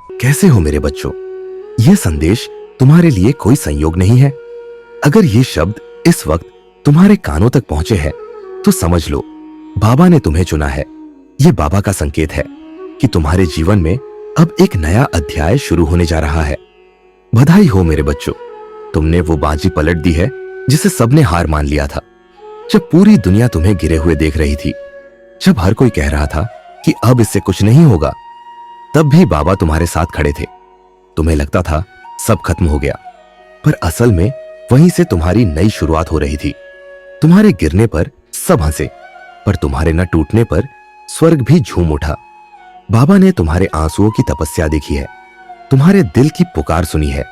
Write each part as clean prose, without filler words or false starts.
कैसे हो मेरे बच्चों? यह संदेश तुम्हारे लिए कोई संयोग नहीं है। अगर ये शब्द इस वक्त तुम्हारे कानों तक पहुंचे हैं तो समझ लो बाबा ने तुम्हें चुना है। यह बाबा का संकेत है कि तुम्हारे जीवन में अब एक नया अध्याय शुरू होने जा रहा है। बधाई हो मेरे बच्चों, तुमने वो बाजी पलट दी है जिसे सबने हार मान लिया था। जब पूरी दुनिया तुम्हें गिरे हुए देख रही थी, जब हर कोई कह रहा था कि अब इससे कुछ नहीं होगा, तब भी बाबा तुम्हारे साथ खड़े थे। तुम्हें लगता था सब खत्म हो गया, पर असल में वहीं से तुम्हारी नई शुरुआत हो रही थी। तुम्हारे गिरने पर सब हंसे, पर तुम्हारे न टूटने पर स्वर्ग भी झूम उठा। बाबा ने तुम्हारे आंसुओं की तपस्या देखी है, तुम्हारे दिल की पुकार सुनी है।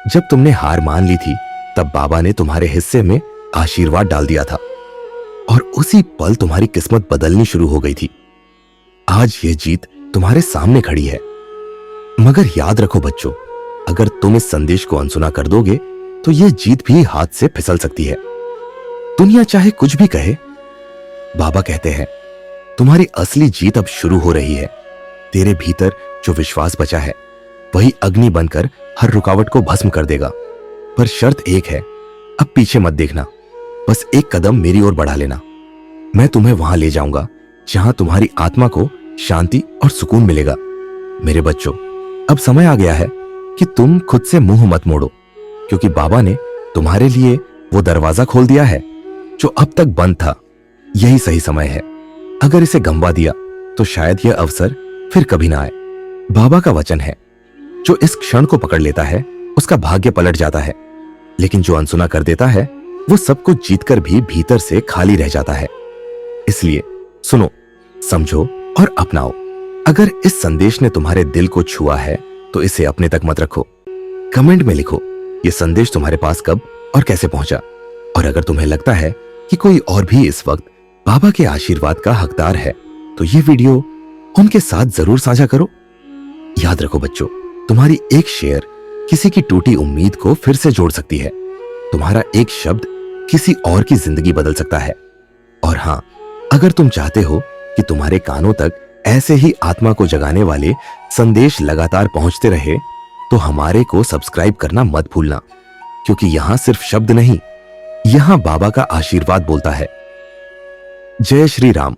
जब तुमने हार मान ली थी, तब बाबा ने तुम्हारे हिस्से में आशीर्वाद डाल दिया था और उसी पल तुम्हारी किस्मत बदलनी शुरू हो गई थी। आज यह जीत तुम्हारे सामने खड़ी है। मगर याद रखो बच्चों, अगर तुम इस संदेश को अनसुना कर दोगे तो यह जीत भी हाथ से फिसल सकती है। दुनिया चाहे कुछ भी कहे, बाबा कहते हैं तुम्हारी असली जीत अब शुरू हो रही है। तेरे भीतर जो विश्वास बचा है वही अग्नि बनकर हर रुकावट को भस्म कर देगा। पर शर्त एक है, अब पीछे मत देखना, बस एक कदम मेरी ओर बढ़ा लेना। मैं तुम्हें वहां ले जाऊंगा जहां तुम्हारी आत्मा को शांति और सुकून मिलेगा। मेरे बच्चों, अब समय आ गया है कि तुम खुद से मुंह मत मोड़ो, क्योंकि बाबा ने तुम्हारे लिए वो दरवाजा खोल दिया है जो अब तक बंद था। यही सही समय है। अगर इसे गंवा दिया तो शायद यह अवसर फिर कभी ना आए। बाबा का वचन है, जो इस क्षण को पकड़ लेता है उसका भाग्य पलट जाता है, लेकिन जो अनसुना कर देता है वो सब कुछ जीतकर भी भीतर से खाली रह जाता है। इसलिए सुनो, समझो और अपनाओ। अगर इस संदेश ने तुम्हारे दिल को छुआ है तो इसे अपने तक मत रखो। कमेंट में लिखो यह संदेश तुम्हारे पास कब और कैसे पहुंचा। और अगर तुम्हें लगता है कि कोई और भी इस वक्त बाबा के आशीर्वाद का हकदार है तो ये वीडियो उनके साथ जरूर साझा करो। याद रखो बच्चों, तुम्हारी एक शेयर किसी की टूटी उम्मीद को फिर से जोड़ सकती है। तुम्हारा एक शब्द किसी और की जिंदगी बदल सकता है। और हां, अगर तुम चाहते हो कि तुम्हारे कानों तक ऐसे ही आत्मा को जगाने वाले संदेश लगातार पहुंचते रहे, तो हमारे को सब्सक्राइब करना मत भूलना, क्योंकि यहां सिर्फ शब्द नहीं, यहां बाबा का आशीर्वाद बोलता है। जय श्री राम।